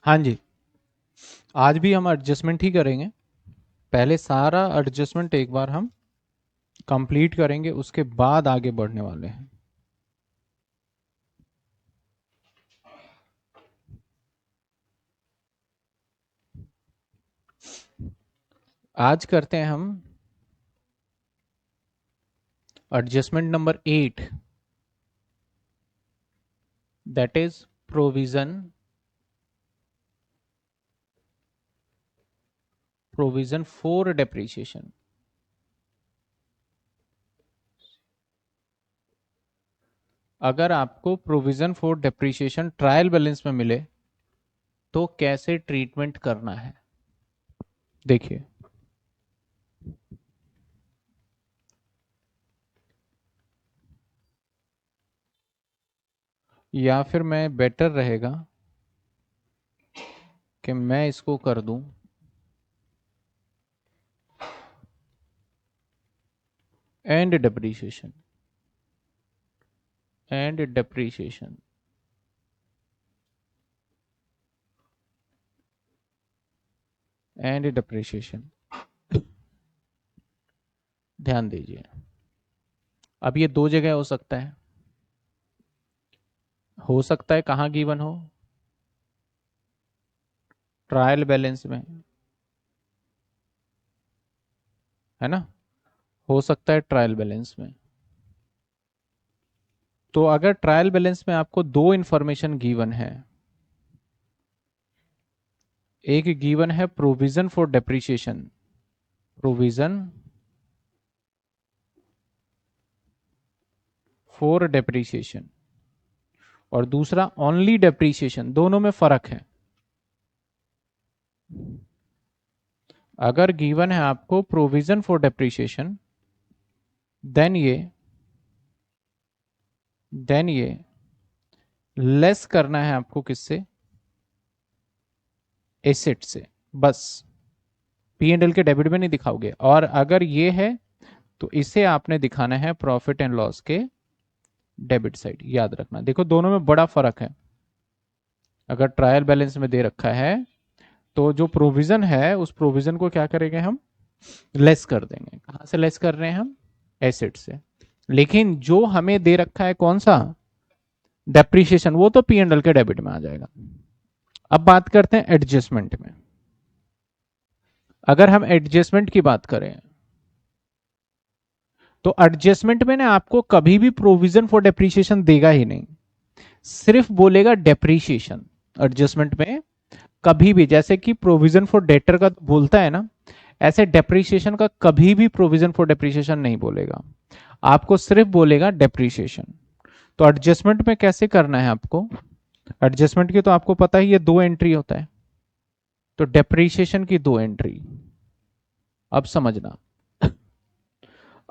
हाँ जी, आज भी हम एडजस्टमेंट ही करेंगे। पहले सारा एडजस्टमेंट एक बार हम कंप्लीट करेंगे, उसके बाद आगे बढ़ने वाले हैं। आज करते हैं हम adjustment number 8, that is provision for depreciation. अगर आपको provision for depreciation trial balance में मिले तो कैसे ट्रीटमेंट करना है, देखिए। या फिर मैं बेटर रहेगा कि मैं इसको कर दूं and depreciation and depreciation and depreciation. ध्यान दीजिए, अब ये दो जगह हो सकता है कहाँ गिवन हो, ट्रायल बैलेंस में, है ना। हो सकता है ट्रायल बैलेंस में। तो अगर ट्रायल बैलेंस में आपको दो इंफॉर्मेशन गिवन है, एक गिवन है provision for depreciation, provision for depreciation, और दूसरा ओनली डेप्रिसिएशन, दोनों में फर्क है। अगर गिवन है आपको प्रोविजन फॉर डेप्रिसिएशन, देन ये लेस करना है आपको किससे, एसेट से, बस। पी एंड एल के डेबिट में नहीं दिखाओगे। और अगर ये है तो इसे आपने दिखाना है प्रॉफिट एंड लॉस के डेबिट साइड। याद रखना, देखो दोनों में बड़ा फर्क है। अगर ट्रायल बैलेंस में दे रखा है तो जो प्रोविजन है उस प्रोविजन को क्या करेंगे हम, लेस कर देंगे। कहां से लेस कर रहे हैं हम, एसेट से। लेकिन जो हमें दे रखा है कौन सा, डेप्रिसिएशन, वो तो पी एंड एल के डेबिट में आ जाएगा। अब बात करते हैं एडजस्टमेंट में। अगर हम एडजस्टमेंट की बात करें तो एडजस्टमेंट में ना आपको कभी भी प्रोविजन फॉर डेप्रिसिएशन देगा ही नहीं, सिर्फ बोलेगा डेप्रिसिएशन। एडजस्टमेंट में कभी भी, जैसे कि प्रोविजन फॉर डेटर का बोलता है ना, ऐसे डेप्रिसिएशन का कभी भी प्रोविजन फॉर डेप्रिसिएशन नहीं बोलेगा, आपको सिर्फ बोलेगा डेप्रिसिएशन। तो एडजस्टमेंट में कैसे करना है आपको, एडजस्टमेंट की तो आपको पता ही, ये दो एंट्री होता है, तो डेप्रिसिएशन की दो एंट्री। अब समझना,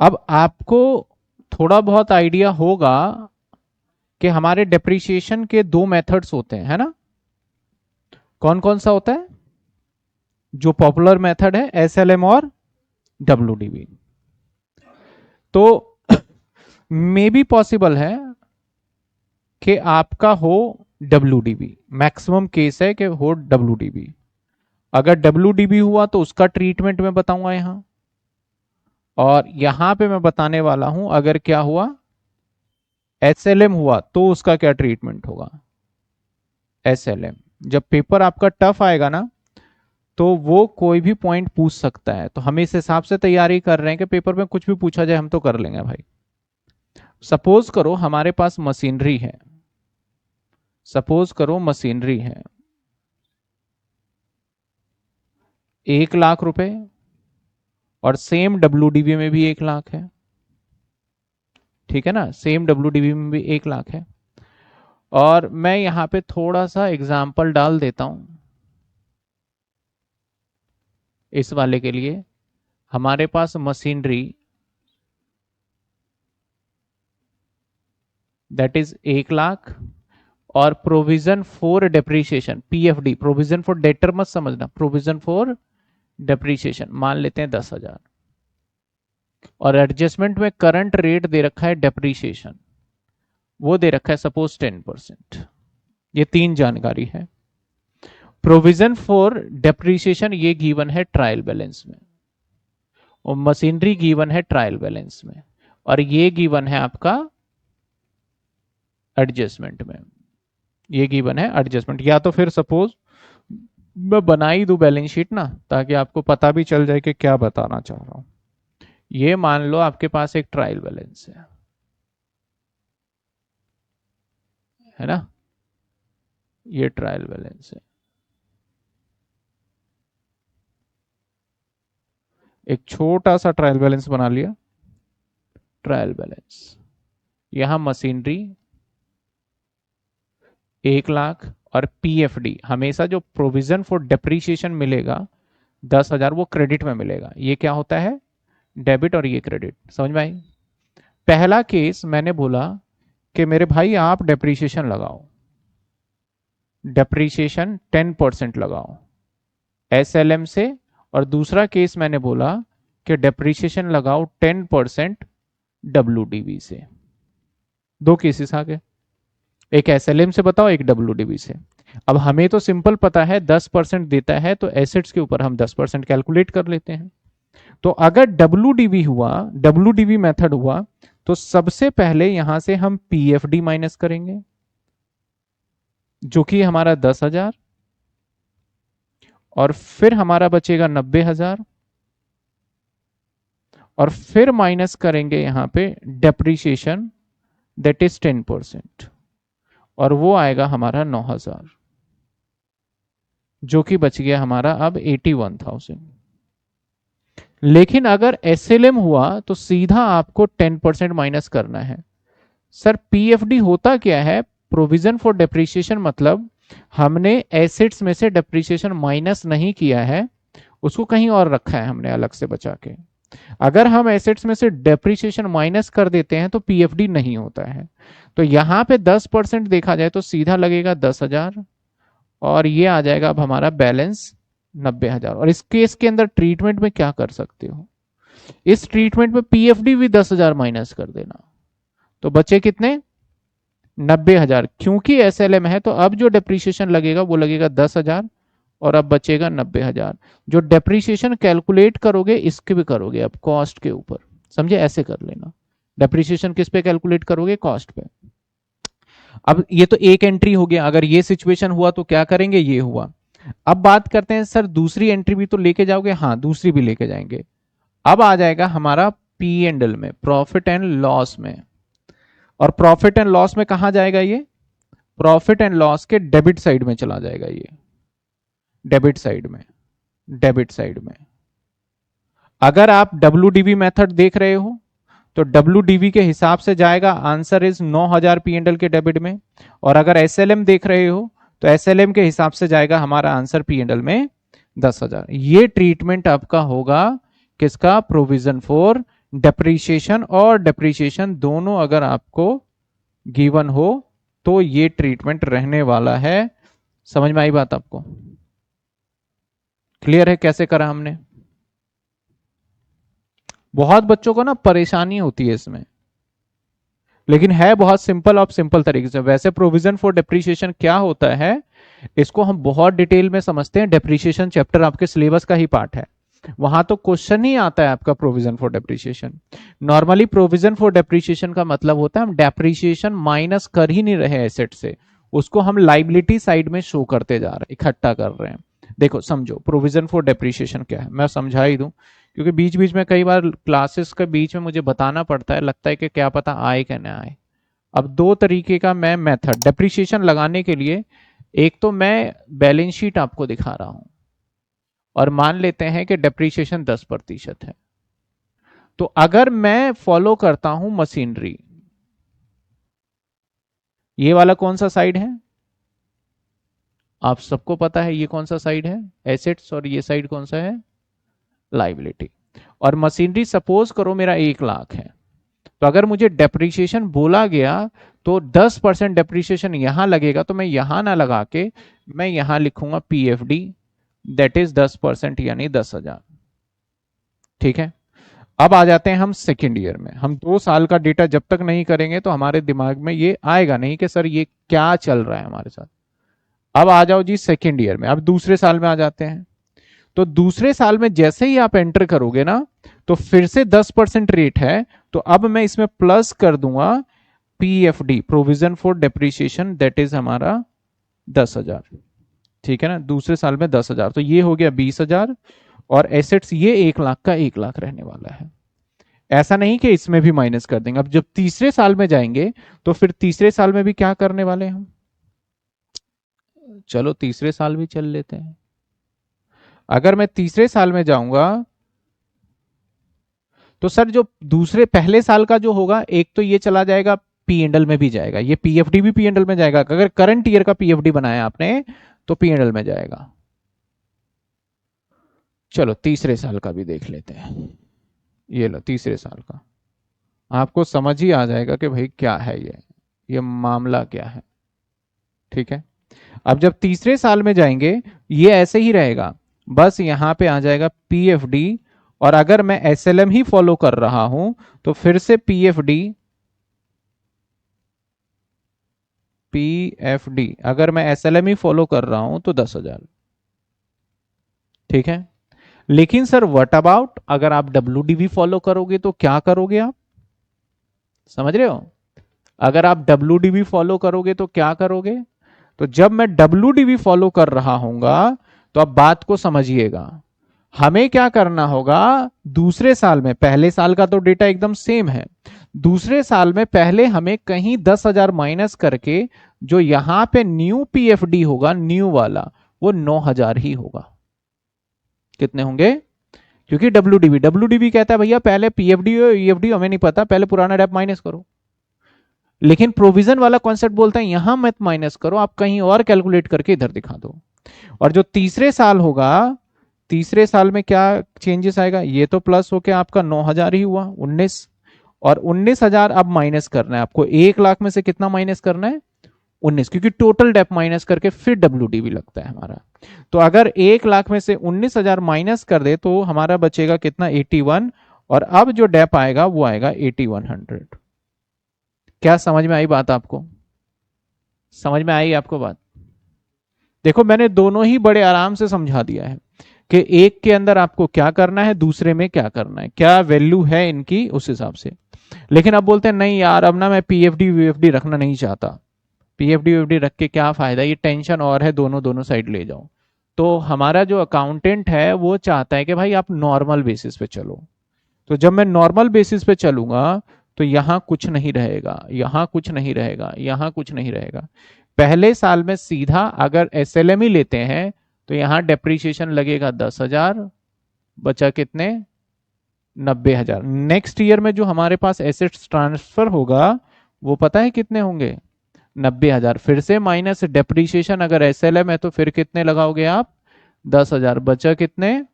अब आपको थोड़ा बहुत आइडिया होगा कि हमारे डेप्रिसिएशन के दो मेथड्स होते हैं, है ना। कौन कौन सा होता है, जो पॉपुलर मेथड है एसएलएम और डब्ल्यूडीबी। तो मे भी पॉसिबल है कि आपका हो डब्ल्यूडीबी, मैक्सिमम केस है कि हो डब्ल्यूडीबी। अगर डब्ल्यूडीबी हुआ तो उसका ट्रीटमेंट मैं बताऊंगा यहां, और यहां पे मैं बताने वाला हूं अगर क्या हुआ एसएलएम हुआ तो उसका क्या ट्रीटमेंट होगा। एसएलएम, जब पेपर आपका टफ आएगा ना तो वो कोई भी पॉइंट पूछ सकता है, तो हम इस हिसाब से तैयारी कर रहे हैं कि पेपर में कुछ भी पूछा जाए हम तो कर लेंगे भाई। सपोज करो हमारे पास मशीनरी है, सपोज करो मशीनरी है 1 लाख रुपए, और सेम डब्ल्यूडीबी में भी 1 लाख है, ठीक है ना, सेम डब्ल्यूडीबी में भी 1 लाख है। और मैं यहां पे थोड़ा सा एग्जाम्पल डाल देता हूं इस वाले के लिए। हमारे पास मशीनरी दैट इज 1 लाख, और provision for depreciation PFD, provision for debtor मत समझना, प्रोविजन फॉर डेप्रीशिएशन मान लेते हैं 10,000। और एडजस्टमेंट में करंट रेट दे रखा है डेप्रीशिएशन, वो दे रखा है सपोज 10%। ये तीन जानकारी है। प्रोविजन फॉर डेप्रीशिएशन ये गिवन है ट्रायल बैलेंस में, और मशीनरी गिवन है ट्रायल बैलेंस में, और ये गिवन है आपका एडजस्टमेंट में, ये गिवन है एडजस्टमेंट। या तो फिर सपोज मैं बना ही दूं बैलेंस शीट ना, ताकि आपको पता भी चल जाए कि क्या बताना चाह रहा हूं। ये मान लो आपके पास एक ट्रायल बैलेंस है ना, ये ट्रायल बैलेंस है। एक छोटा सा ट्रायल बैलेंस बना लिया, ट्रायल बैलेंस, यहां मशीनरी 1 लाख, और पीएफडी हमेशा जो प्रोविजन फॉर डेप्रीशिएशन मिलेगा 10,000 वो क्रेडिट में मिलेगा। ये क्या होता है, डेबिट, और ये क्रेडिट। समझ में आई? पहला केस मैंने बोला कि मेरे भाई आप डेप्रीशिएशन लगाओ, डेप्रीशिएशन 10% लगाओ एसएलएम से, और दूसरा केस मैंने बोला कि डेप्रीशिएशन लगाओ 10% डब्ल्यूडीबी से। दो केसेस आ गए, एक एसएलएम से बताओ, एक डब्ल्यूडीबी से। अब हमें तो सिंपल पता है 10% देता है तो एसेट्स के ऊपर हम 10% कैलकुलेट कर लेते हैं। तो अगर डब्ल्यूडीबी हुआ, डब्ल्यूडीबी मेथड हुआ, तो सबसे पहले यहां से हम पीएफडी माइनस करेंगे जो कि हमारा 10,000, और फिर हमारा बचेगा 90,000, और फिर माइनस करेंगे यहां पे डेप्रीशिएशन दैट इज 10%, और वो आएगा हमारा 9,000, जो कि बच गया हमारा अब 81,000। लेकिन अगर एसएलएम हुआ तो सीधा आपको 10% माइनस करना है। सर पीएफडी होता क्या है, प्रोविजन फॉर डेप्रीशिएशन, मतलब हमने एसेट्स में से डेप्रीशिएशन माइनस नहीं किया है, उसको कहीं और रखा है हमने अलग से बचा के। अगर हम एसेट्स में से डेप्रीशिएशन माइनस कर देते हैं तो पीएफडी नहीं होता है। तो यहां पे 10% देखा जाए तो सीधा लगेगा 10,000, और ये आ जाएगा अब हमारा बैलेंस 90,000। और इस केस के अंदर ट्रीटमेंट में क्या कर सकते हो, इस ट्रीटमेंट में पीएफडी भी 10,000 माइनस कर देना, तो बचे कितने, 90,000। क्योंकि एसएलएम है तो अब जो डेप्रीशिएशन लगेगा वो लगेगा 10,000, और अब बचेगा 90,000। जो डेप्रीशिएशन कैलकुलेट करोगे इसके भी करोगे अब कॉस्ट के ऊपर, समझे? ऐसे कर लेना, डेप्रीशिएशन किस पे कैलकुलेट करोगे, कॉस्ट पे। अब ये तो एक एंट्री हो गया, अगर ये सिचुएशन हुआ तो क्या करेंगे, ये हुआ। अब बात करते हैं सर दूसरी एंट्री भी तो लेके जाओगे, हाँ दूसरी भी लेके जाएंगे। अब आ जाएगा हमारा पी एंड एल में, प्रॉफिट एंड लॉस में। और प्रॉफिट एंड लॉस में कहां जाएगा, ये प्रॉफिट एंड लॉस के डेबिट साइड में चला जाएगा, ये डेबिट साइड में, डेबिट साइड में। अगर आप डब्ल्यूडीवी मेथड देख रहे हो तो डब्ल्यूडीवी के हिसाब से जाएगा, answer is 9,000 P and L के डेबिट में। और अगर एसएलएम देख रहे हो तो एसएलएम के हिसाब से जाएगा हमारा आंसर पी एंड एल में 10,000। ये ट्रीटमेंट आपका होगा किसका, प्रोविजन फॉर डेप्रीशिएशन और डेप्रीशिएशन दोनों अगर आपको गिवन हो तो ये ट्रीटमेंट रहने वाला है। समझ में आई बात आपको? क्लियर है कैसे करा हमने? बहुत बच्चों को ना परेशानी होती है इसमें, लेकिन है बहुत सिंपल और सिंपल तरीके से। वैसे प्रोविजन फॉर डेप्रीशिएशन क्या होता है इसको हम बहुत डिटेल में समझते हैं, डेप्रीशिएशन चैप्टर आपके सिलेबस का ही पार्ट है, वहां तो क्वेश्चन ही आता है आपका provision for depreciation. Normally provision for depreciation का मतलब होता है हम डेप्रीशिएशन माइनस कर ही नहीं रहे एसेट से, उसको हम लाइबिलिटी साइड में शो करते जा रहे हैं, इकट्ठा कर रहे हैं। देखो समझो प्रोविजन फॉर डेप्रीशिएशन क्या है, मैं समझा ही दूं, क्योंकि बीच बीच में कई बार क्लासेस के बीच में मुझे बताना पड़ता है, लगता है कि क्या पता आए क्या ना आए। अब दो तरीके का मैं मेथड डेप्रीशिएशन लगाने के लिए, एक तो मैं बैलेंस शीट आपको दिखा रहा हूं और मान लेते हैं कि डेप्रीशिएशन 10% है, तो अगर मैं फॉलो करता हूं मशीनरी, ये वाला कौन सा साइड है आप सबको पता है, ये कौन सा साइड है, एसेट्स, और ये साइड कौन सा है, लाइबिलिटी। और मशीनरी सपोज करो मेरा 1 लाख है, तो अगर मुझे डेप्रीशिएशन बोला गया तो 10% डेप्रीशिएशन यहां लगेगा, तो मैं यहां ना लगा के मैं यहां लिखूंगा पीएफडी दैट इज 10% यानी 10,000। ठीक है, अब आ जाते हैं हम सेकेंड ईयर में। हम 2 साल का डेटा जब तक नहीं करेंगे तो हमारे दिमाग में ये आएगा नहीं कि सर ये क्या चल रहा है हमारे साथ। अब आ जाओ जी सेकेंड ईयर में, अब दूसरे साल में आ जाते हैं। तो दूसरे साल में जैसे ही आप एंटर करोगे ना, तो फिर से 10% रेट है, तो अब मैं इसमें प्लस कर दूंगा PFD, provision for depreciation, that is हमारा 10,000। ठीक है ना, दूसरे साल में 10,000, तो ये हो गया 20,000, और एसेट्स ये 1 लाख का 1 लाख रहने वाला है। ऐसा नहीं कि इसमें भी माइनस कर देंगे। अब जब तीसरे साल में जाएंगे, तो फिर तीसरे साल में भी क्या करने वाले हैं हम, चलो तीसरे साल भी चल लेते हैं। अगर मैं तीसरे साल में जाऊंगा, तो सर जो दूसरे पहले साल का जो होगा, एक तो ये चला जाएगा पी एंडल में भी जाएगा, ये पीएफडी भी पी एंडल में जाएगा। अगर करंट ईयर का पीएफडी बनाया आपने तो पी एंडल में जाएगा। चलो तीसरे साल का भी देख लेते हैं। ये लो तीसरे साल का, आपको समझ ही आ जाएगा कि भाई क्या है ये मामला क्या है। ठीक है, अब जब तीसरे साल में जाएंगे, ये ऐसे ही रहेगा, बस यहां पे आ जाएगा पीएफडी, और अगर मैं एसएलएम ही फॉलो कर रहा हूं, तो फिर से पीएफडी, पीएफडी अगर मैं एसएलएम ही फॉलो कर रहा हूं तो 10,000। ठीक है, लेकिन सर व्हाट अबाउट अगर आप डब्ल्यूडीवी फॉलो करोगे तो क्या करोगे आप, समझ रहे हो? अगर आप डब्ल्यूडीवी फॉलो करोगे तो क्या करोगे? तो जब मैं डब्ल्यूडीवी फॉलो कर रहा हूंगा, तो अब बात को समझिएगा, हमें क्या करना होगा दूसरे साल में, पहले साल का तो डेटा एकदम सेम है, दूसरे साल में पहले हमें कहीं 10,000 माइनस करके जो यहां पे न्यू पीएफडी होगा, न्यू वाला, वो 9,000 ही होगा। कितने होंगे? क्योंकि डब्ल्यूडीवी कहता है भैया पहले पीएफडी ईएफडी हमें नहीं पता, पहले पुराना डेप माइनस करो। लेकिन प्रोविजन वाला कॉन्सेप्ट बोलता है यहां मत माइनस करो, आप कहीं और कैलकुलेट करके इधर दिखा दो। और जो तीसरे साल होगा, तीसरे साल में क्या चेंजेस आएगा, ये तो प्लस होके आपका 9,000 ही हुआ, 19, और 19,000 अब माइनस करना है आपको, 1 लाख में से कितना माइनस करना है, 19, क्योंकि टोटल डेप माइनस करके फिर डब्ल्यूडीवी लगता है हमारा। तो अगर 1 लाख में से 19,000 माइनस कर दे तो हमारा बचेगा कितना, 81, और अब जो डेप आएगा वो आएगा 8100। क्या समझ में आई बात आपको? समझ में आई आपको बात? देखो मैंने दोनों ही बड़े आराम से समझा दिया है कि एक के अंदर आपको क्या करना है, दूसरे में क्या करना है, क्या वैल्यू है इनकी, उस हिसाब से। लेकिन अब बोलते हैं नहीं यार, अब ना मैं पीएफडी वीएफडी रखना नहीं चाहता, पीएफडी वीएफडी रख के क्या फायदा, ये टेंशन और है, दोनों दोनों साइड ले जाओ। तो हमारा जो अकाउंटेंट है वो चाहता है कि भाई आप नॉर्मल बेसिस पे चलो। तो जब मैं नॉर्मल बेसिस पे चलूंगा, तो यहां कुछ नहीं रहेगा, यहां कुछ नहीं रहेगा, यहां कुछ नहीं रहेगा। पहले साल में सीधा अगर एसएलएम ही लेते हैं, तो यहां डेप्रीशिएशन लगेगा 10,000, बचा कितने, 90,000। नेक्स्ट ईयर में जो हमारे पास एसेट्स ट्रांसफर होगा, वो पता है कितने होंगे, 90,000, फिर से माइनस डेप्रीशिएशन, अगर एसएलएम है तो फिर कितने लगाओगे आप, 10,000, बचा कितने,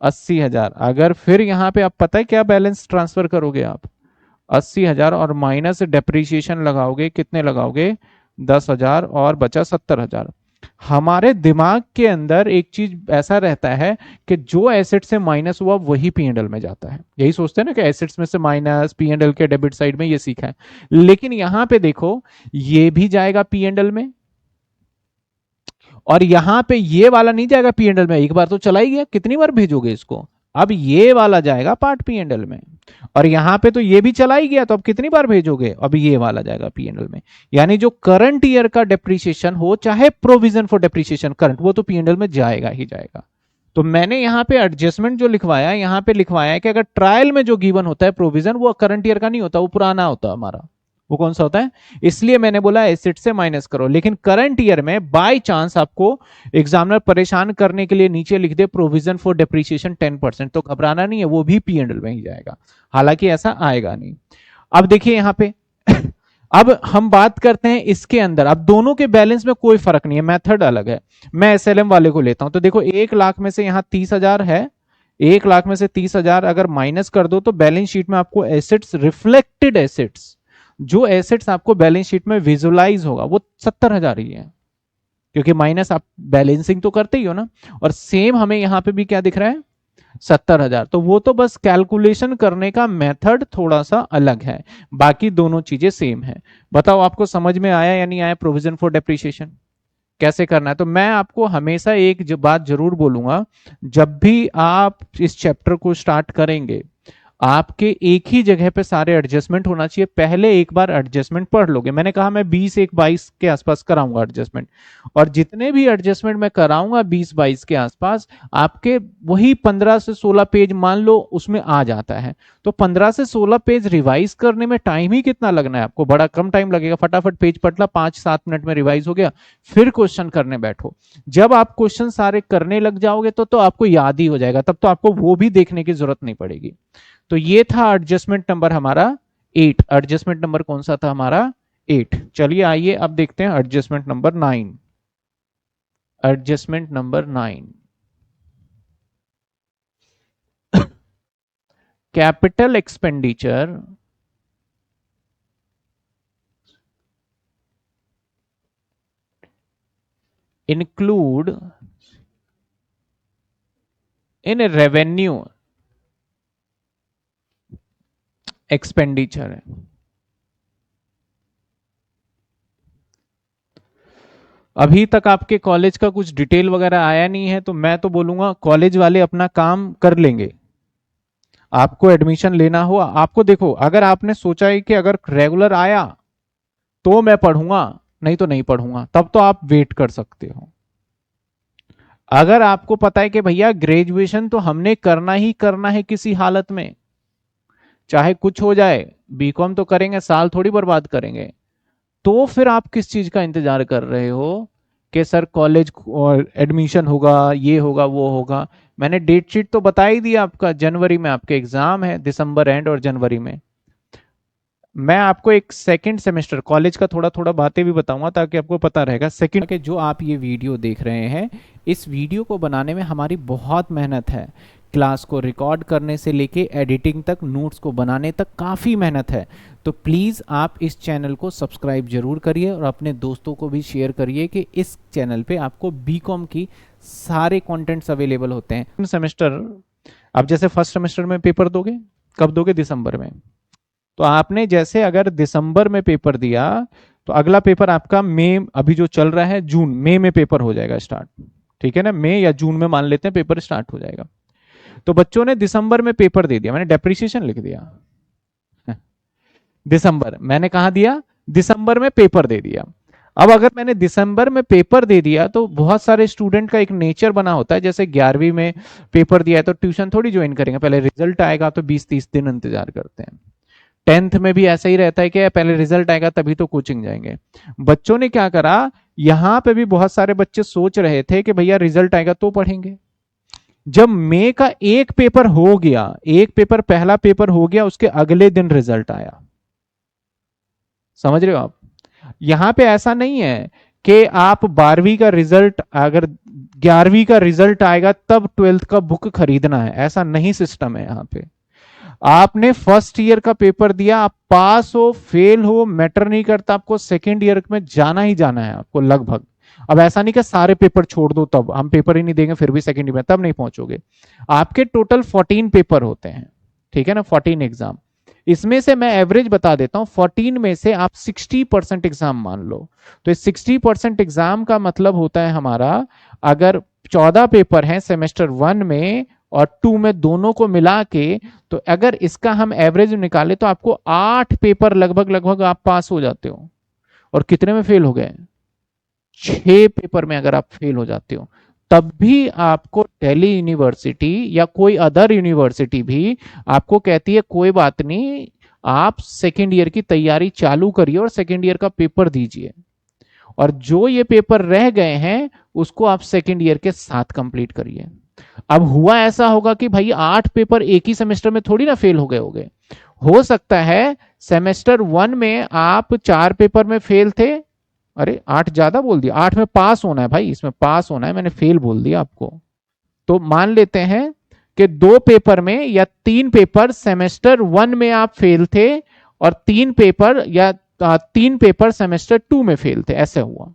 80,000। अगर फिर यहाँ पे आप पता है क्या बैलेंस ट्रांसफर करोगे आप, 80,000, और माइनस डेप्रीशिएशन लगाओगे, कितने लगाओगे, 10,000, और बचा 70,000। हमारे दिमाग के अंदर एक चीज ऐसा रहता है कि जो एसेट से माइनस हुआ वही पीएनएल में जाता है, यही सोचते हैं ना कि एसेट्स में से माइनस, पीएनएल के डेबिट साइड में, ये सीखा है। लेकिन यहां पे देखो, ये भी जाएगा पीएनएल में, और यहां पे ये वाला नहीं जाएगा पीएनएल में, एक बार तो चला ही गया, कितनी बार भेजोगे इसको, अब ये वाला जाएगा पार्ट पीएनएल में, और यहां पे तो ये भी चला ही गया, तो अब कितनी बार भेजोगे, अब ये वाला जाएगा पीएनएल में। यानी जो करंट ईयर का डेप्रीशिएशन हो, चाहे प्रोविजन फॉर डेप्रीशिएशन करंट, वो तो पीएनएल में जाएगा ही जाएगा। तो मैंने यहां पे एडजस्टमेंट जो लिखवाया, यहां पे लिखवाया है कि अगर ट्रायल में जो गिवन होता है प्रोविजन, वो करंट ईयर का नहीं होता, वो पुराना होता है हमारा। वो कौन सा होता है, इसलिए मैंने बोला एसेट से माइनस करो। लेकिन करंट ईयर में बाय चांस आपको एग्जामिनर परेशान करने के लिए नीचे लिख दे प्रोविजन फॉर डेप्रीशिएशन 10%, तो घबराना नहीं है, वो भी पी एंडल में ही जाएगा, हालांकि ऐसा आएगा नहीं। अब देखिए यहां पे अब हम बात करते हैं इसके अंदर, अब दोनों के बैलेंस में कोई फर्क नहीं है, मेथड अलग है। मैं एसएलएम वाले को लेता हूं, तो देखो 1 लाख में से यहां 30,000 है, 1 लाख में से 30,000 अगर माइनस कर दो, तो बैलेंस शीट में आपको एसेट्स, रिफ्लेक्टेड एसेट्स, जो एसेट्स आपको बैलेंस शीट में विजुअलाइज होगा, वो 70,000 ही है, क्योंकि माइनस आप बैलेंसिंग तो करते ही हो ना। और सेम हमें यहां पे भी क्या दिख रहा है, 70,000। तो वो तो बस कैलकुलेशन करने का मेथड थोड़ा सा अलग है, बाकी दोनों चीजें सेम है। बताओ आपको समझ में आया या नहीं आया प्रोविजन फॉर डेप्रीशिएशन? कैसे करना है। तो मैं आपको हमेशा एक बात जरूर बोलूंगा, जब भी आप इस चैप्टर को स्टार्ट करेंगे, आपके एक ही जगह पे सारे एडजस्टमेंट होना चाहिए। पहले एक बार एडजस्टमेंट पढ़ लोगे, मैंने कहा मैं 20 एक 22 के आसपास कराऊंगा एडजस्टमेंट, और जितने भी एडजस्टमेंट मैं कराऊंगा 20-22 के आसपास, आपके वही 15 से 16 पेज मान लो उसमें आ जाता है। तो 15 से 16 पेज रिवाइज करने में टाइम ही कितना लगना है आपको, बड़ा कम टाइम लगेगा। फटाफट पेज पलटा, 5-7 मिनट में रिवाइज हो गया, फिर क्वेश्चन करने बैठो। जब आप क्वेश्चन सारे करने लग जाओगे तो आपको याद ही हो जाएगा, तब तो आपको वो भी देखने की जरूरत नहीं पड़ेगी। तो ये था एडजस्टमेंट नंबर हमारा 8। एडजस्टमेंट नंबर कौन सा था हमारा? 8। चलिए आइए अब देखते हैं adjustment number 9। Adjustment number 9, capital expenditure include in revenue expenditure है। अभी तक आपके कॉलेज का कुछ डिटेल वगैरह आया नहीं है, तो मैं तो बोलूंगा कॉलेज वाले अपना काम कर लेंगे। आपको एडमिशन लेना हो, आपको देखो, अगर आपने सोचा है कि अगर रेगुलर आया तो मैं पढ़ूंगा, नहीं तो नहीं पढ़ूंगा, तब तो आप वेट कर सकते हो। अगर आपको पता है कि भैया ग्रेजुएशन तो हमने करना ही करना है किसी हालत में, चाहे कुछ हो जाए, बीकॉम तो करेंगे, साल थोड़ी बर्बाद करेंगे, तो फिर आप किस चीज का इंतजार कर रहे हो कि सर कॉलेज और एडमिशन होगा, ये होगा, वो होगा। मैंने डेट शीट तो बता ही दिया, आपका जनवरी में आपके एग्जाम है, दिसंबर एंड और जनवरी में। मैं आपको एक सेकंड सेमेस्टर कॉलेज का थोड़ा थोड़ा बातें भी बताऊंगा ताकि आपको पता रहेगा। सेकंड के जो आप ये वीडियो देख रहे हैं, इस वीडियो को बनाने में हमारी बहुत मेहनत है। क्लास को रिकॉर्ड करने से लेके एडिटिंग तक, नोट्स को बनाने तक काफ़ी मेहनत है। तो प्लीज़ आप इस चैनल को सब्सक्राइब जरूर करिए और अपने दोस्तों को भी शेयर करिए कि इस चैनल पे आपको बीकॉम की सारे कंटेंट्स अवेलेबल होते हैं। सेमेस्टर, अब जैसे फर्स्ट सेमेस्टर में पेपर दोगे, कब दोगे? दिसंबर में। तो आपने जैसे अगर दिसंबर में पेपर दिया, तो अगला पेपर आपका मई, अभी जो चल रहा है जून, मई में पेपर हो जाएगा स्टार्ट, ठीक है ना? मई या जून में मान लेते हैं पेपर स्टार्ट हो जाएगा। तो बच्चों ने दिसंबर में पेपर दे दिया, मैंने डेप्रिसिएशन लिख दिया दिसंबर, मैंने कहा दिया? दिसंबर में पेपर दे दिया। अब अगर मैंने दिसंबर में पेपर दे दिया, तो बहुत सारे स्टूडेंट का एक नेचर बना होता है, जैसे 11वीं में पेपर दिया है तो ट्यूशन थोड़ी ज्वाइन करेंगे, पहले रिजल्ट आएगा तो 20-30 दिन इंतजार करते हैं। 10th में भी ऐसा ही रहता है कि पहले रिजल्ट आएगा तभी तो कोचिंग जाएंगे। बच्चों ने क्या करा, यहां पे भी बहुत सारे बच्चे सोच रहे थे कि भैया रिजल्ट आएगा तो पढ़ेंगे। जब मई का एक पेपर हो गया, एक पेपर, पहला पेपर हो गया, उसके अगले दिन रिजल्ट आया। समझ रहे हो आप? यहां पे ऐसा नहीं है कि आप 12वीं का रिजल्ट, अगर 11वीं का रिजल्ट आएगा तब 12th का बुक खरीदना है, ऐसा नहीं सिस्टम है यहां पे। आपने फर्स्ट ईयर का पेपर दिया, आप पास हो फेल हो मैटर नहीं करता, आपको सेकेंड ईयर में जाना ही जाना है आपको लगभग। अब ऐसा नहीं कि सारे पेपर छोड़ दो, तब हम पेपर ही नहीं देंगे फिर भी सेकेंड ईयर में, तब नहीं पहुंचोगे। आपके टोटल 14 पेपर होते हैं, ठीक है ना? 14 एग्जाम। इसमें से मैं एवरेज बता देता हूं, 14 में से आप 60% एग्जाम मान लो। तो इस 60% एग्जाम का मतलब होता है हमारा, अगर 14 पेपर हैं सेमेस्टर 1 में और 2 में, दोनों को मिला के, तो अगर इसका हम एवरेज निकाले तो आपको 8 पेपर लगभग लगभग आप पास हो जाते हो। और कितने में फेल हो गए? 6 पेपर में अगर आप फेल हो जाते हो, तब भी आपको दिल्ली यूनिवर्सिटी या कोई अदर यूनिवर्सिटी भी आपको कहती है कोई बात नहीं, आप सेकेंड ईयर की तैयारी चालू करिए और सेकेंड ईयर का पेपर दीजिए, और जो ये पेपर रह गए हैं उसको आप सेकेंड ईयर के साथ कंप्लीट करिए। अब हुआ ऐसा होगा कि भाई 8 पेपर एक ही सेमेस्टर में थोड़ी ना फेल हो गए होंगे। हो सकता है सेमेस्टर 1 में आप 4 पेपर में फेल थे, अरे 8 ज्यादा बोल दिया, 8 में पास होना है भाई, इसमें पास होना है, मैंने फेल बोल दिया आपको। तो मान लेते हैं कि 2 पेपर में या 3 पेपर सेमेस्टर 1 में आप फेल थे, और 3 पेपर या 3 पेपर सेमेस्टर 2 में फेल थे, ऐसे हुआ।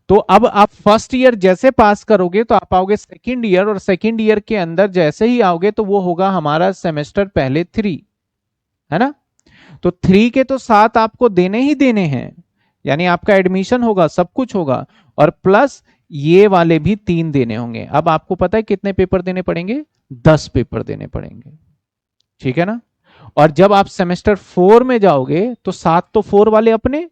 तो अब आप फर्स्ट ईयर जैसे पास करोगे तो आप आओगे सेकंड ईयर, और सेकंड ईयर के अंदर जैसे ही आओगे तो वो होगा हमारा सेमेस्टर पहले 3, है ना? तो 3 के तो 7 आपको देने ही देने हैं, यानी आपका एडमिशन होगा, सब कुछ होगा, और प्लस ये वाले भी 3 देने होंगे। अब आपको पता है कितने पेपर देने पड़ेंगे? 10 पेपर देने पड़ेंगे, ठीक है ना। और जब आप सेमेस्टर 4 में जाओगे तो 7 तो 4 वाले अपने,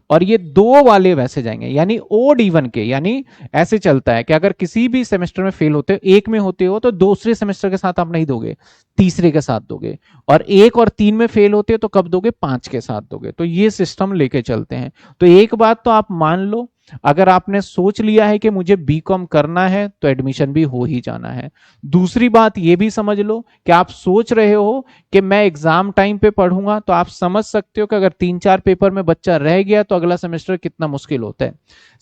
और ये 2 वाले वैसे जाएंगे, यानी ओड इवन के। यानी ऐसे चलता है कि अगर किसी भी सेमेस्टर में फेल होते हो, एक में होते हो, तो दूसरे सेमेस्टर के साथ आप नहीं दोगे, तीसरे के साथ दोगे। और 1 और 3 में फेल होते हो तो कब दोगे? 5 के साथ दोगे। तो ये सिस्टम लेके चलते हैं। तो एक बात तो आप मान लो, अगर आपने सोच लिया है कि मुझे बीकॉम करना है तो एडमिशन भी हो ही जाना है। दूसरी बात ये भी समझ लो कि आप सोच रहे हो कि मैं एग्जाम टाइम पे पढ़ूंगा, तो आप समझ सकते हो कि अगर 3-4 पेपर में बच्चा रह गया तो अगला सेमेस्टर कितना मुश्किल होता है।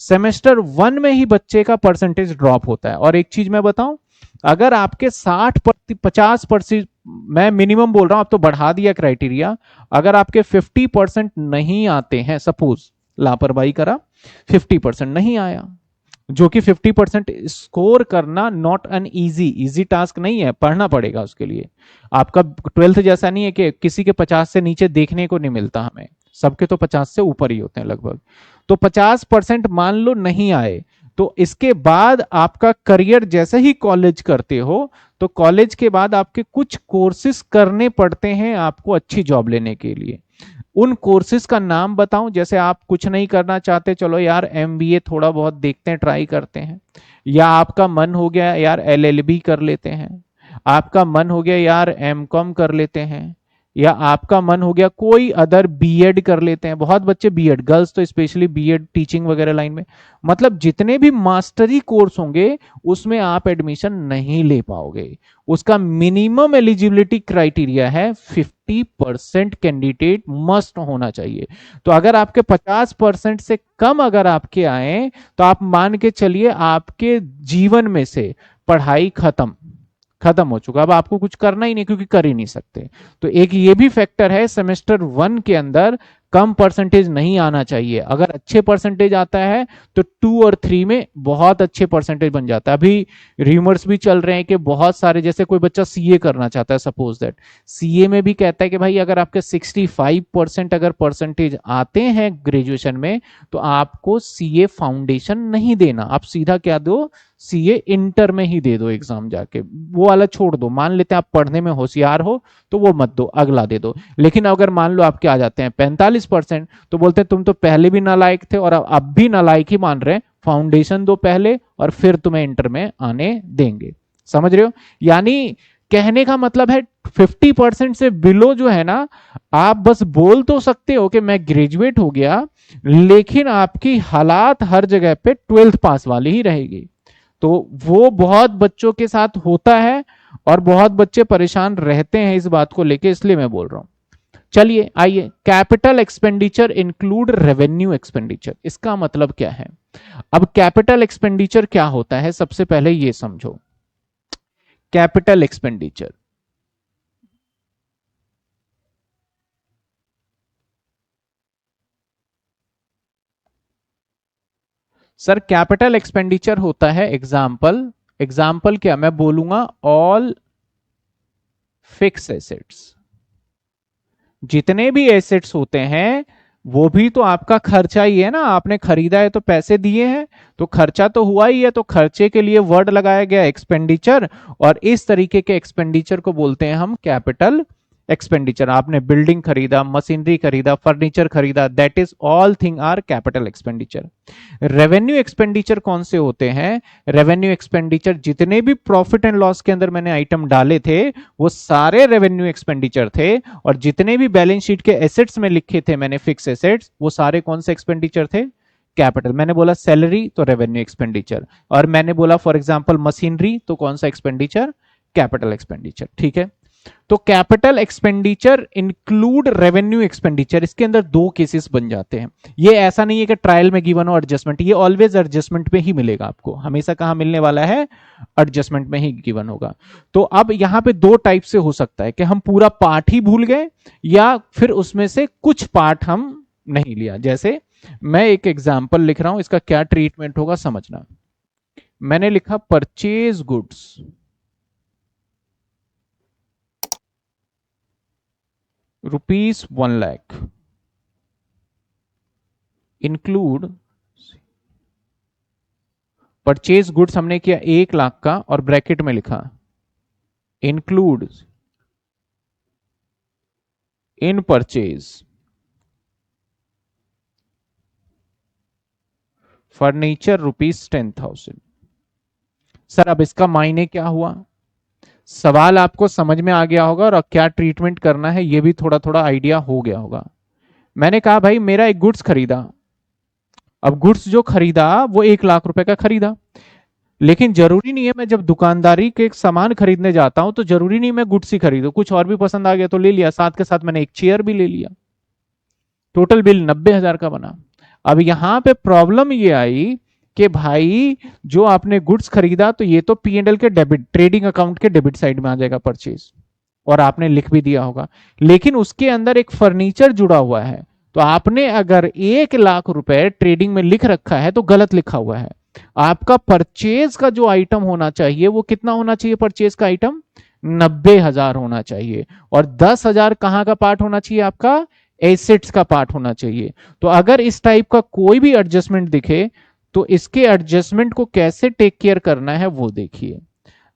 सेमेस्टर 1 में ही बच्चे का परसेंटेज ड्रॉप होता है। और एक चीज मैं बताऊं, अगर आपके 50%, मैं मिनिमम बोल रहा हूं, आप तो बढ़ा दिया क्राइटेरिया, अगर आपके 50% नहीं आते हैं, सपोज लापरवाही करा, 50% नहीं आया, जो कि 50% स्कोर करना नॉट एन इजी टास्क नहीं है, पढ़ना पड़ेगा उसके लिए। आपका 12th जैसा नहीं है कि किसी के 50 से नीचे देखने को नहीं मिलता हमें, सबके तो 50 से ऊपर ही होते हैं लगभग। तो 50% मान लो नहीं आए, तो इसके बाद आपका करियर, जैसे ही कॉलेज करते हो तो कॉलेज के बाद आपके कुछ कोर्सेज करने पड़ते हैं आपको अच्छी जॉब लेने के लिए। उन कोर्सेज का नाम बताऊं, जैसे आप कुछ नहीं करना चाहते, चलो यार एमबीए थोड़ा बहुत देखते हैं, ट्राई करते हैं, या आपका मन हो गया यार एलएलबी कर लेते हैं, आपका मन हो गया यार एमकॉम कर लेते हैं, या आपका मन हो गया कोई अदर बीएड कर लेते हैं। बहुत बच्चे बीएड, गर्ल्स तो स्पेशली बीएड टीचिंग वगैरह लाइन में, मतलब जितने भी मास्टरी कोर्स होंगे उसमें आप एडमिशन नहीं ले पाओगे। उसका मिनिमम एलिजिबिलिटी क्राइटेरिया है 50% कैंडिडेट मस्ट होना चाहिए। तो अगर आपके 50% से कम अगर आपके आए तो आप मान के चलिए आपके जीवन में से पढ़ाई खत्म, खत्म हो चुका, अब आपको कुछ करना ही नहीं, क्योंकि कर ही नहीं सकते। तो एक ये भी फैक्टर है, सेमेस्टर 1 के अंदर कम परसेंटेज नहीं आना चाहिए। अगर अच्छे परसेंटेज आता है तो 2 और 3 में बहुत अच्छे परसेंटेज बन जाता है। अभी र्यूमर्स भी चल रहे हैं कि बहुत सारे, जैसे कोई बच्चा सीए करना चाहता है, सपोज दैट सीए में भी कहता है कि भाई अगर आपके 65% अगर परसेंटेज आते हैं ग्रेजुएशन में, तो आपको सीए फाउंडेशन नहीं देना, आप सीधा क्या दो, सीए इंटर में ही दे दो एग्जाम जाके, वो वाला छोड़ दो। मान लेते हैं आप पढ़ने में होशियार हो तो वो मत दो, अगला दे दो। लेकिन अगर मान लो आपके आ जाते हैं 45%, तो बोलते हैं तुम तो पहले भी नालायक थे और अब भी नालायक ही मान रहे हैं, फाउंडेशन दो पहले और फिर तुम्हें इंटर में आने देंगे। समझ रहे हो? यानी कहने का मतलब है 50% से बिलो जो है ना, आप बस बोल तो सकते हो कि मैं ग्रेजुएट हो गया, लेकिन आपकी हालात हर जगह पे 12th पास वाली ही रहेगी। तो वो बहुत बच्चों के साथ होता है और बहुत बच्चे परेशान रहते हैं इस बात को लेके, इसलिए मैं बोल रहा हूं। चलिए आइए, capital expenditure include revenue expenditure, इसका मतलब क्या है? अब कैपिटल एक्सपेंडिचर क्या होता है, सबसे पहले ये समझो। Capital expenditure, sir capital expenditure होता है, एग्जाम्पल, एग्जाम्पल क्या मैं बोलूंगा, ऑल फिक्स एसेट्स, जितने भी एसेट्स होते हैं वो भी तो आपका खर्चा ही है ना, आपने खरीदा है तो पैसे दिए हैं, तो खर्चा तो हुआ ही है, तो खर्चे के लिए वर्ड लगाया गया एक्सपेंडिचर, और इस तरीके के एक्सपेंडिचर को बोलते हैं हम कैपिटल एक्सपेंडिचर। आपने बिल्डिंग खरीदा, मशीनरी खरीदा, फर्नीचर खरीदा, that is all thing are capital expenditure. Revenue expenditure कौन से होते हैं? रेवेन्यू एक्सपेंडिचर जितने भी प्रॉफिट एंड लॉस के अंदर मैंने आइटम डाले थे वो सारे रेवेन्यू एक्सपेंडिचर थे, और जितने भी बैलेंस शीट के एसेट्स में लिखे थे मैंने फिक्स एसेट्स, वो सारे कौन से एक्सपेंडिचर थे? कैपिटल। मैंने बोला सैलरी तो रेवेन्यू एक्सपेंडिचर, और मैंने बोला फॉर एग्जांपल मशीनरी तो कौन सा एक्सपेंडिचर? Capital expenditure. ठीक है, तो capital expenditure include revenue expenditure, इसके अंदर दो केसेस बन जाते हैं। ये ऐसा नहीं है कि ट्रायल में गिवन हो एडजस्टमेंट, ये ऑलवेज एडजस्टमेंट में ही मिलेगा आपको, हमेशा कहां मिलने वाला है? एडजस्टमेंट में ही गिवन होगा। तो अब यहां पे दो टाइप से हो सकता है कि हम पूरा पार्ट ही भूल गए, या फिर उसमें से कुछ पार्ट हम नहीं लिया। जैसे मैं एक एग्जाम्पल लिख रहा हूं, इसका क्या ट्रीटमेंट होगा समझना। मैंने लिखा purchase goods ₹1 lakh, include purchase goods हमने किया 1 लाख का और ब्रैकेट में लिखा include in purchase furniture ₹10,000। Sir अब इसका मायने क्या हुआ? सवाल आपको समझ में आ गया होगा और क्या ट्रीटमेंट करना है ये भी थोड़ा थोड़ा आइडिया हो गया होगा। मैंने कहा भाई मेरा एक गुड्स खरीदा, अब गुड्स जो खरीदा वो 1 लाख रुपए का खरीदा, लेकिन जरूरी नहीं है मैं जब दुकानदारी के एक सामान खरीदने जाता हूं तो जरूरी नहीं मैं गुड्स ही खरीदूं, कुछ और भी पसंद आ गया तो ले लिया, साथ के साथ मैंने एक चेयर भी ले लिया, टोटल बिल 90,000 का बना। अब यहां पे प्रॉब्लम ये आई कि भाई जो आपने गुड्स खरीदा तो ये तो P&L के डेबिट, ट्रेडिंग अकाउंट के डेबिट साइड में आ जाएगा परचेज, और आपने लिख भी दिया होगा, लेकिन उसके अंदर एक फर्नीचर जुड़ा हुआ है, तो आपने अगर 1 लाख रुपए ट्रेडिंग में लिख रखा है तो गलत लिखा हुआ है। आपका परचेज का जो आइटम होना चाहिए वो कितना होना चाहिए? परचेज का आइटम 90,000 होना चाहिए, और 10,000 कहां का पार्ट होना चाहिए? आपका एसेट्स का पार्ट होना चाहिए। तो अगर इस टाइप का कोई भी एडजस्टमेंट दिखे तो इसके एडजस्टमेंट को कैसे टेक केयर करना है वो देखिए।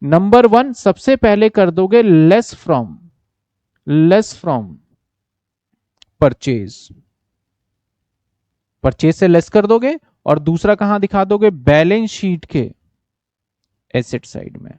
नंबर 1, सबसे पहले कर दोगे लेस फ्रॉम परचेज, परचेज से लेस कर दोगे, और दूसरा कहां दिखा दोगे? बैलेंस शीट के एसेट साइड में।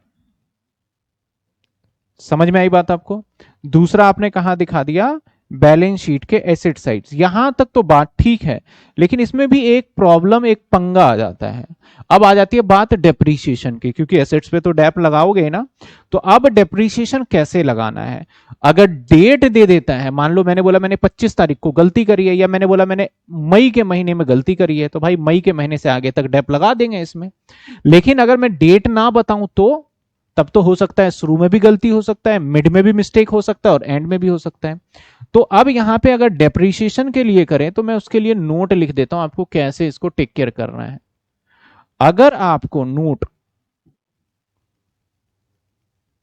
समझ में आई बात आपको? दूसरा आपने कहां दिखा दिया? बैलेंस शीट के एसेट साइड्स। यहां तक तो बात ठीक है, लेकिन इसमें भी एक प्रॉब्लम, एक पंगा आ जाता है। अब आ जाती है बात डेप्रीशिएशन की, क्योंकि एसेट्स पे तो डेप लगाओगे ना, तो अब डेप्रीशिएशन कैसे लगाना है? अगर डेट दे देता है, मान लो मैंने बोला मैंने 25 तारीख को गलती करी है, या मैंने बोला मैंने मई के महीने में गलती करी है, तो भाई मई के महीने से आगे तक डेप लगा देंगे इसमें। लेकिन अगर मैं डेट ना बताऊं तो तब तो हो सकता है शुरू में भी गलती हो सकता है, मिड में भी मिस्टेक हो सकता है, और एंड में भी हो सकता है। तो अब यहां पे अगर डेप्रीशिएशन के लिए करें तो मैं उसके लिए नोट लिख देता हूं आपको कैसे इसको टेक केयर करना है। अगर आपको note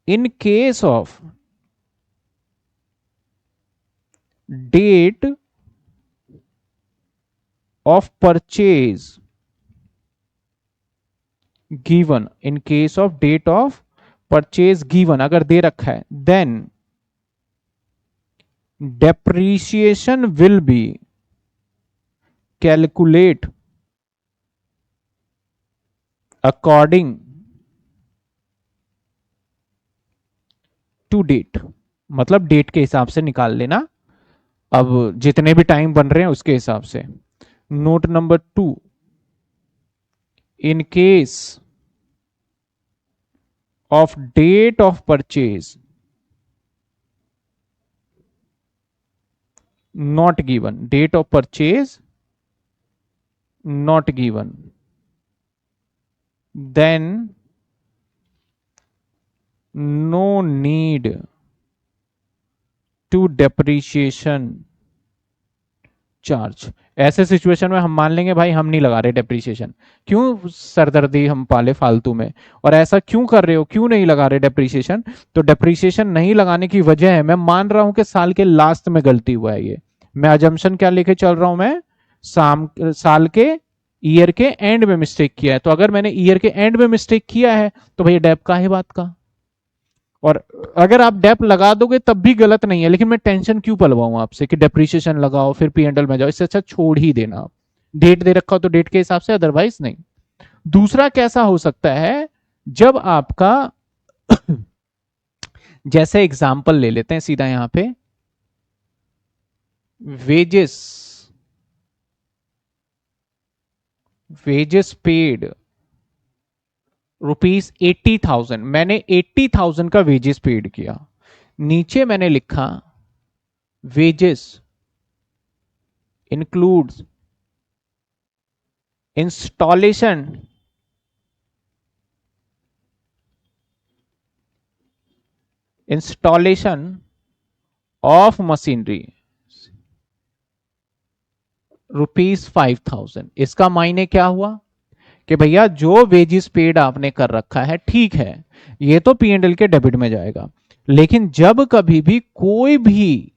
in case of date of purchase given, in case of date of purchase given अगर दे रखा है, then depreciation will be calculate according to date, मतलब डेट के हिसाब से निकाल लेना, अब जितने भी टाइम बन रहे हैं उसके हिसाब से। Note number 2, in case of date of purchase not given, date of purchase not given, then no need to depreciation charge. ऐसे सिचुएशन में हम मान लेंगे भाई हम नहीं लगा रहे डेप्रीशिएशन, क्यों सरदर्दी हम पाले फालतू में, और ऐसा क्यों कर रहे हो, क्यों नहीं लगा रहे डेप्रीशिएशन? तो डेप्रीशिएशन नहीं लगाने की वजह है, मैं मान रहा हूं कि साल के लास्ट में गलती हुआ है। ये मैं अजम्पशन क्या लेके चल रहा हूं, मैं साल के ईयर के एंड में मिस्टेक किया है, तो अगर मैंने ईयर के एंड में मिस्टेक किया है तो भैया डेप का है बात का। और अगर आप डेप लगा दोगे तब भी गलत नहीं है, लेकिन मैं टेंशन क्यों पलवाऊं आपसे कि डेप्रीशिएशन लगाओ फिर P&L में जाओ, इससे अच्छा छोड़ ही देना आप। डेट दे रखा हो तो डेट के हिसाब से, अदरवाइज नहीं। दूसरा कैसा हो सकता है, जब आपका जैसे एग्जाम्पल ले लेते हैं सीधा यहां पे, वेजेस पेड ₹80,000, मैंने 80,000 का वेजेस पेड किया, नीचे मैंने लिखा wages includes installation of machinery ₹5,000। इसका मायने क्या हुआ कि भैया जो वेजेस पेड आपने कर रखा है ठीक है, ये तो P&L के डेबिट में जाएगा, लेकिन जब कभी भी कोई भी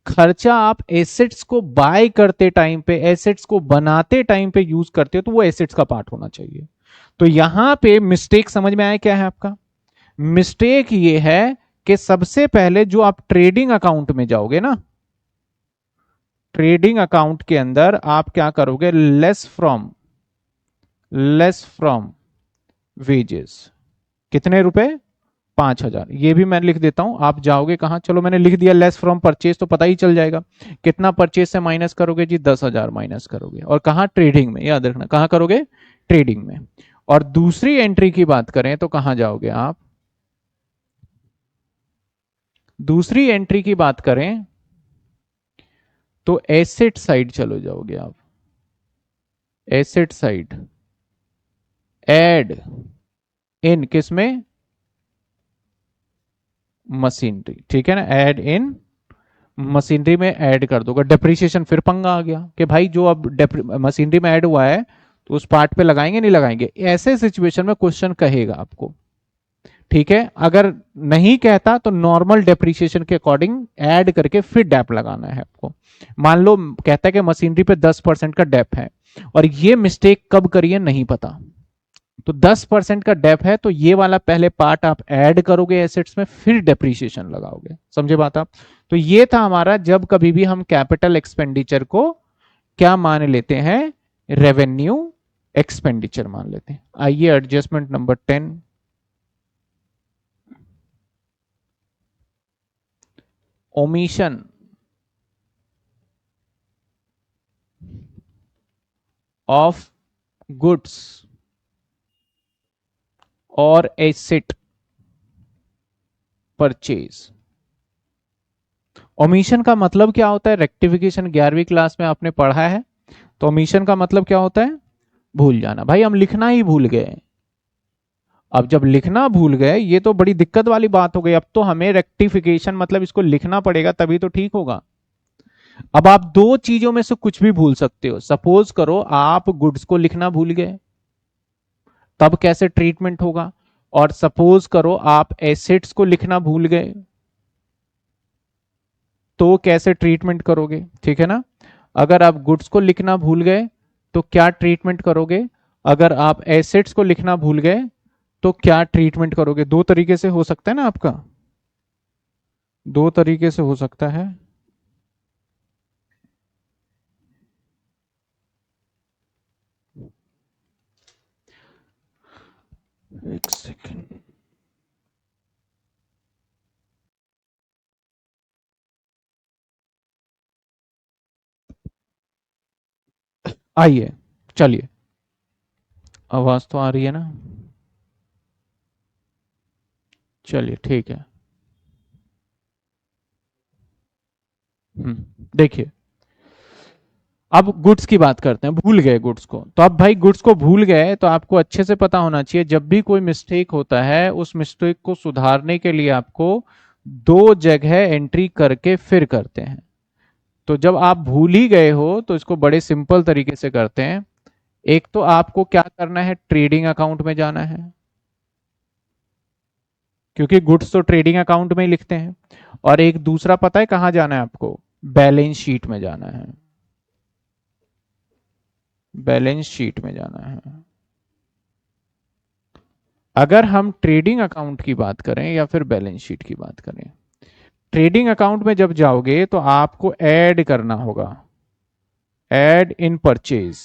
खर्चा आप एसेट्स को बाय करते टाइम पे, एसेट्स को बनाते टाइम पे यूज करते हो, तो वो एसेट्स का पार्ट होना चाहिए। तो यहां पे मिस्टेक समझ में आया क्या है आपका? मिस्टेक ये है कि सबसे पहले जो आप ट्रेडिंग अकाउंट में जाओगे ना, ट्रेडिंग अकाउंट के अंदर आप क्या करोगे, लेस फ्रॉम वेजेस, कितने रुपए, 5,000। ये भी मैं लिख देता हूं, आप जाओगे कहां, चलो मैंने लिख दिया लेस फ्रॉम परचेज, तो पता ही चल जाएगा कितना परचेज से माइनस करोगे जी, 10,000 माइनस करोगे। और कहां, ट्रेडिंग में, याद रखना कहां करोगे, ट्रेडिंग में। और दूसरी एंट्री की बात करें तो कहां जाओगे आप, दूसरी एंट्री की बात करें तो एसेट साइड चलो जाओगे आप, एसेट साइड, एड इन किसमें, मशीनरी, ठीक है ना, ऐड इन मशीनरी में ऐड कर दोगे। डेप्रिसिएशन फिर पंगा आ गया कि भाई जो अब मशीनरी में ऐड हुआ है तो उस पार्ट पे लगाएंगे नहीं लगाएंगे, ऐसे सिचुएशन में क्वेश्चन कहेगा आपको, ठीक है। अगर नहीं कहता तो नॉर्मल डेप्रिसिएशन के अकॉर्डिंग ऐड करके फिर डेप लगाना है आपको। मान लो कहता है कि मशीनरी पे 10% का डेप है, और ये मिस्टेक कब करी है नहीं पता, तो 10% का डेप है तो ये वाला पहले पार्ट आप ऐड करोगे एसेट्स में, फिर डेप्रीशिएशन लगाओगे, समझे बात आप। तो ये था हमारा, जब कभी भी हम कैपिटल एक्सपेंडिचर को क्या मान लेते हैं, रेवेन्यू एक्सपेंडिचर मान लेते हैं। आइए adjustment number 10, omission of goods और एसेट परचेज। ओमिशन का मतलब क्या होता है, रेक्टिफिकेशन 11वीं क्लास में आपने पढ़ा है। तो ओमिशन का मतलब क्या होता है, भूल जाना। भाई हम लिखना ही भूल गए, अब जब लिखना भूल गए ये तो बड़ी दिक्कत वाली बात हो गई। अब तो हमें रेक्टिफिकेशन मतलब इसको लिखना पड़ेगा तभी तो ठीक होगा। अब आप दो चीजों में से कुछ भी भूल सकते हो। सपोज करो आप गुड्स को लिखना भूल गए, तब कैसे ट्रीटमेंट होगा। और सपोज करो आप एसेट्स को लिखना भूल गए, तो कैसे ट्रीटमेंट करोगे, ठीक है ना। अगर आप गुड्स को लिखना भूल गए तो क्या ट्रीटमेंट करोगे, अगर आप एसेट्स को लिखना भूल गए तो क्या ट्रीटमेंट करोगे। दो तरीके से हो सकता है ना आपका, दो तरीके से हो सकता है। एक सेकेंड, आइए, चलिए, आवाज तो आ रही है ना, चलिए ठीक है। देखिए अब गुड्स की बात करते हैं, भूल गए गुड्स को, तो अब भाई गुड्स को भूल गए तो आपको अच्छे से पता होना चाहिए, जब भी कोई मिस्टेक होता है उस मिस्टेक को सुधारने के लिए आपको दो जगह एंट्री करके फिर करते हैं। तो जब आप भूल ही गए हो तो इसको बड़े सिंपल तरीके से करते हैं। एक तो आपको क्या करना है, ट्रेडिंग अकाउंट में जाना है, क्योंकि गुड्स तो ट्रेडिंग अकाउंट में ही लिखते हैं। और एक दूसरा पता है कहां जाना है आपको, बैलेंस शीट में जाना है, बैलेंस शीट में जाना है। अगर हम ट्रेडिंग अकाउंट की बात करें या फिर बैलेंस शीट की बात करें, ट्रेडिंग अकाउंट में जब जाओगे तो आपको ऐड करना होगा, ऐड इन परचेज।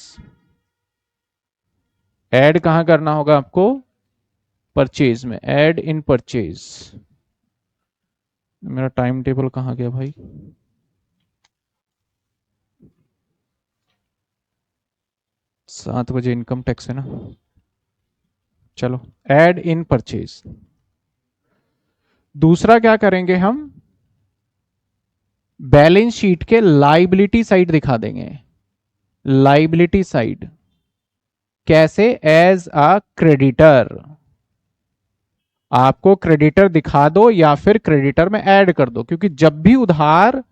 ऐड कहां करना होगा आपको, परचेज में, ऐड इन परचेज। मेरा टाइम टेबल कहां गया भाई, 7 बजे इनकम टैक्स है ना, चलो ऐड इन परचेज। दूसरा क्या करेंगे हम, बैलेंस शीट के लाइबिलिटी साइड दिखा देंगे, लाइबिलिटी साइड कैसे, एज अ क्रेडिटर। आपको क्रेडिटर दिखा दो या फिर क्रेडिटर में ऐड कर दो, क्योंकि जब भी उधार,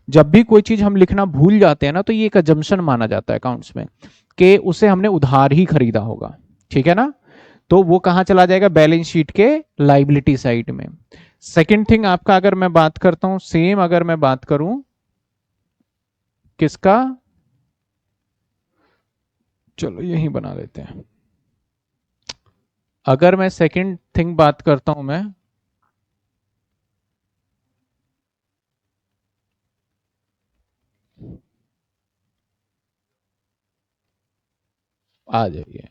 जब भी कोई चीज हम लिखना भूल जाते हैं ना तो ये एक अजम्पशन माना जाता है अकाउंट्स में कि उसे हमने उधार ही खरीदा होगा, ठीक है ना। तो वो कहां चला जाएगा, बैलेंस शीट के लाइबिलिटी साइड में। सेकंड थिंग आपका, अगर मैं बात करता हूं सेम, अगर मैं बात करूं किसका, चलो यही बना लेते हैं। अगर मैं सेकंड थिंग बात करता हूं, मैं आ जाइए,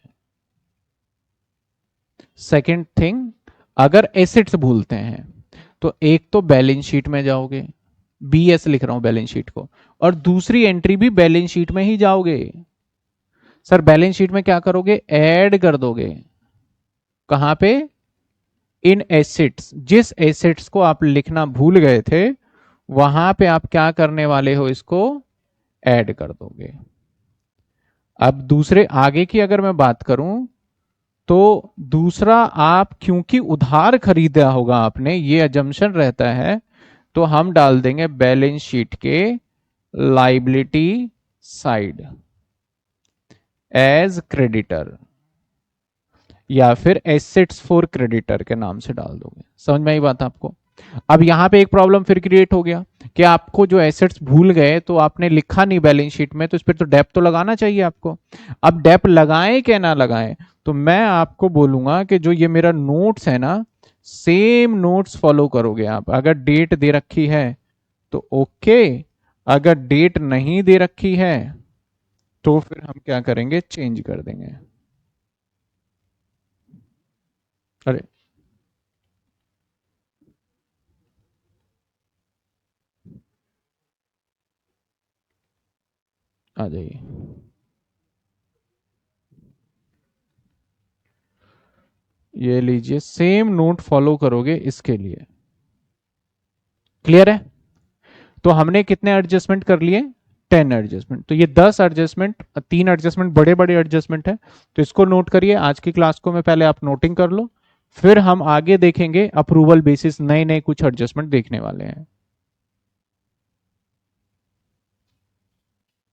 सेकंड थिंग, अगर एसेट्स भूलते हैं तो एक तो बैलेंस शीट में जाओगे, बीएस लिख रहा हूं बैलेंस शीट को, और दूसरी एंट्री भी बैलेंस शीट में ही जाओगे। सर बैलेंस शीट में क्या करोगे, ऐड कर दोगे, कहां पे, इन एसेट्स, जिस एसेट्स को आप लिखना भूल गए थे वहां पे आप क्या करने वाले हो, इसको ऐड कर दोगे। अब दूसरे आगे की अगर मैं बात करूं, तो दूसरा, आप क्योंकि उधार खरीदा होगा आपने, ये अजम्पशन रहता है, तो हम डाल देंगे बैलेंस शीट के लाइबिलिटी साइड एज क्रेडिटर, या फिर एसेट्स फॉर क्रेडिटर के नाम से डाल दोगे। समझ में आई बात आपको। अब यहां पे एक प्रॉब्लम फिर क्रिएट हो गया कि आपको जो एसेट्स भूल गए तो आपने लिखा नहीं बैलेंस शीट में, तो इस पर तो डेप तो लगाना चाहिए आपको। अब डेप लगाएं क्या ना लगाएं, तो मैं आपको बोलूंगा कि जो ये मेरा नोट्स है ना, सेम नोट्स फॉलो करोगे आप। अगर डेट दे रखी है तो ओके, अगर डेट नहीं दे रखी है तो फिर हम क्या करेंगे, चेंज कर देंगे। अरे आ जाइए, ये लीजिए, सेम नोट फॉलो करोगे इसके लिए। क्लियर है। तो हमने कितने एडजस्टमेंट कर लिए, 10 एडजस्टमेंट। तो ये 10 एडजस्टमेंट, 3 एडजस्टमेंट बड़े बड़े एडजस्टमेंट है, तो इसको नोट करिए। आज की क्लास को मैं पहले आप नोटिंग कर लो, फिर हम आगे देखेंगे अप्रूवल बेसिस नए नए कुछ एडजस्टमेंट देखने वाले हैं।